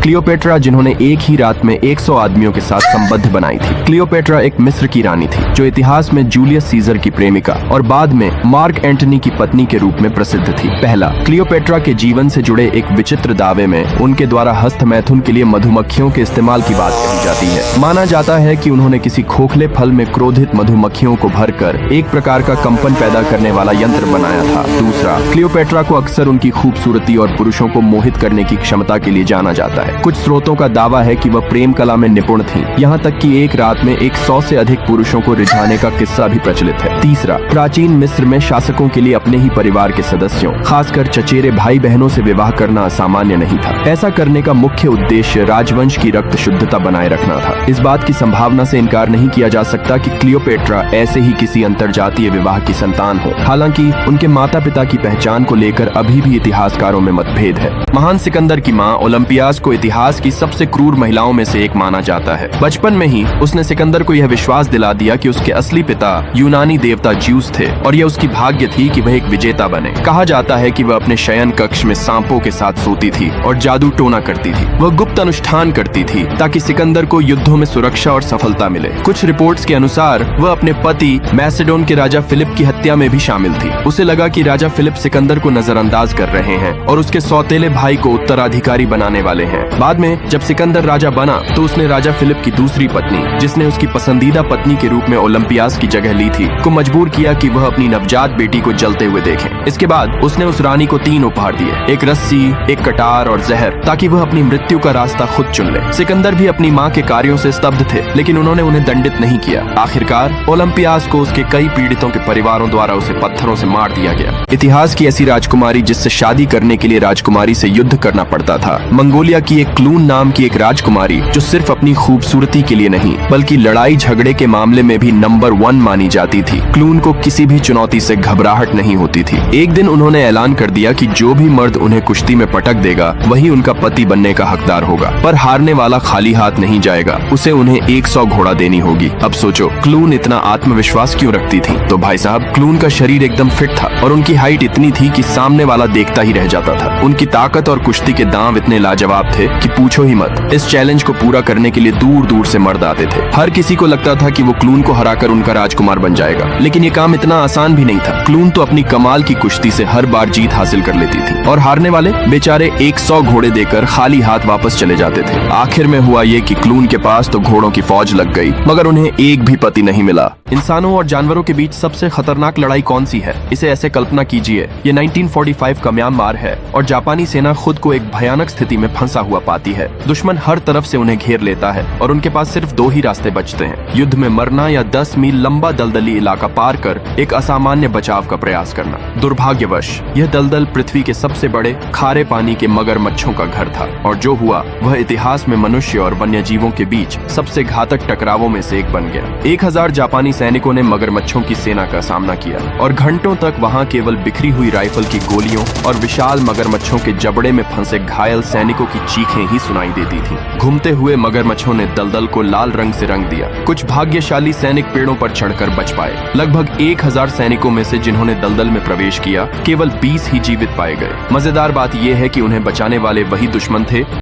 Cleopatra, जिन्होंने एक ही रात में 100 आदमियों के साथ संबंध बनाई थी। क्लियोपेट्रा एक मिस्र की रानी थी जो इतिहास में जूलियस सीजर की प्रेमिका और बाद में मार्क एंटनी की पत्नी के रूप में प्रसिद्ध थी। पहला, क्लियोपेट्रा के जीवन से जुड़े एक विचित्र दावे में उनके द्वारा हस्तमैथुन के लिए मधुमक्खियों के इस्तेमाल की बात कही जाती है। माना जाता है कि उन्होंने किसी खोखले फल में क्रोधित मधुमक्खियों को भरकर एक प्रकार का कंपन पैदा करने वाला यंत्र बनाया था। दूसरा, क्लियोपेट्रा को अक्सर उनकी खूबसूरती और पुरुषों को मोहित करने की क्षमता के लिए जाना जाता है। कुछ स्रोतों का दावा है कि वह प्रेम कला में निपुण थी, यहाँ तक कि एक रात में 100 से अधिक पुरुषों को रिझाने का किस्सा भी प्रचलित है। तीसरा, प्राचीन मिस्र में शासकों के लिए अपने ही परिवार के सदस्यों, खासकर चचेरे भाई बहनों से विवाह करना असामान्य नहीं था। ऐसा करने का मुख्य उद्देश्य राजवंश की रक्त शुद्धता बनाए रखना था। इस बात की संभावना से इनकार नहीं किया जा सकता कि क्लियोपेट्रा ऐसे ही किसी अंतरजातीय विवाह की संतान हो। हालांकि उनके माता पिता की पहचान को लेकर अभी भी इतिहासकारों में मतभेद है। महान सिकंदर की मां ओलंपियास को इतिहास की सबसे क्रूर महिलाओं में से एक माना जाता है। बचपन में ही उसने सिकंदर को यह विश्वास दिला दिया कि उसके असली पिता यूनानी देवता ज्यूस थे और यह उसकी भाग्य थी कि वह एक विजेता बने। कहा जाता है कि वह अपने शयन कक्ष में सांपों के साथ सोती थी और जादू टोना करती थी। वह गुप्त अनुष्ठान करती थी ताकि सिकंदर को युद्धों में सुरक्षा और सफलता मिले। कुछ रिपोर्ट्स के अनुसार वह अपने पति मैसेडोन के राजा फिलिप की हत्या में भी शामिल थी। उसे लगा कि राजा फिलिप सिकंदर को नजरअंदाज कर रहे हैं और उसके सौतेले भाई को उत्तराधिकारी बनाने वाले हैं। बाद में जब सिकंदर राजा बना तो उसने राजा फिलिप की दूसरी पत्नी, जिसने उसकी पसंदीदा पत्नी के रूप में ओलंपियास की जगह ली थी, को मजबूर किया कि वह अपनी नवजात बेटी को जलते हुए देखे। इसके बाद उसने उस रानी को 3 उपहार दिए, एक रस्सी, एक कटार और जहर, ताकि वह अपनी मृत्यु का रास्ता खुद चुन ले। सिकंदर भी अपनी माँ के कार्यों से स्तब्ध थे, लेकिन उन्होंने उन्हें दंडित नहीं किया। आखिरकार ओलंपियास को उसके कई पीड़ितों के परिवारों द्वारा उसे पत्थरों से मार दिया गया। इतिहास की ऐसी राजकुमारी जिससे शादी करने के लिए राजकुमारी से युद्ध करना पड़ता था, मंगोलिया की एक क्लून नाम की एक राजकुमारी जो सिर्फ अपनी खूबसूरती के लिए नहीं बल्कि लड़ाई झगड़े के मामले में भी नंबर 1 मानी जाती थी। क्लून को किसी भी चुनौती से घबराहट नहीं होती थी। एक दिन उन्होंने ऐलान कर दिया कि जो भी मर्द उन्हें कुश्ती में पटक देगा वही उनका पति बनने का हकदार होगा, पर हारने वाला खाली हाथ नहीं जाएगा, उसे उन्हें 100 घोड़ा देनी होगी। अब सोचो, क्लून इतना आत्मविश्वास क्यों रखती थी? तो भाई साहब, क्लून का शरीर एकदम फिट था और उनकी हाइट इतनी थी कि सामने वाला देखता ही रह जाता था। उनकी ताकत और कुश्ती के दांव इतने लाजवाब थे कि पूछो ही मत। इस चैलेंज को पूरा करने के लिए दूर दूर से मर्द आते थे। हर किसी को लगता था कि वो क्लून को हराकर उनका राजकुमार बन जाएगा, लेकिन ये काम इतना आसान भी नहीं था। क्लून तो अपनी कमाल की कुश्ती से हर बार जीत हासिल कर लेती थी और हारने वाले बेचारे 100 घोड़े देकर खाली हाथ वापस चले जाते थे। आखिर में हुआ ये कि क्लून के पास तो घोड़ों की फौज लग गई, मगर उन्हें एक भी पति नहीं मिला। इंसानों और जानवरों के बीच सबसे खतरनाक लड़ाई कौन सी है? इसे ऐसे कल्पना कीजिए, ये 1945 का म्यांमार है और जापानी सेना खुद को एक भयानक स्थिति में फंसा हुआ पाती है। दुश्मन हर तरफ से उन्हें घेर लेता है और उनके पास सिर्फ 2 ही रास्ते बचते हैं, युद्ध में मरना या 10 मील लंबा दलदली इलाका पार कर एक असामान्य बचाव का प्रयास करना। दुर्भाग्यवश यह दलदल पृथ्वी के सबसे बड़े खारे पानी के मगरमच्छों का घर था और जो हुआ वह इतिहास में मनुष्य और वन्य जीवों के बीच सबसे घातक टकरावों में से एक बन गया। 1000 जापानी सैनिकों ने मगरमच्छों की सेना का सामना किया और घंटों तक वहां केवल बिखरी हुई राइफल की गोलियों और विशाल मगरमच्छों के जबड़े में फंसे घायल सैनिकों की चीखें ही सुनाई देती थीं। घूमते हुए मगरमच्छों ने दलदल को लाल रंग से रंग दिया। कुछ भाग्यशाली सैनिक पेड़ों पर चढ़कर बच पाए। लगभग 1000 सैनिकों में से जिन्होंने दलदल में प्रवेश किया, केवल 20 ही जीवित पाए गए। मजेदार बात यह है कि उन्हें बचाने वाले वही दुश्मन थे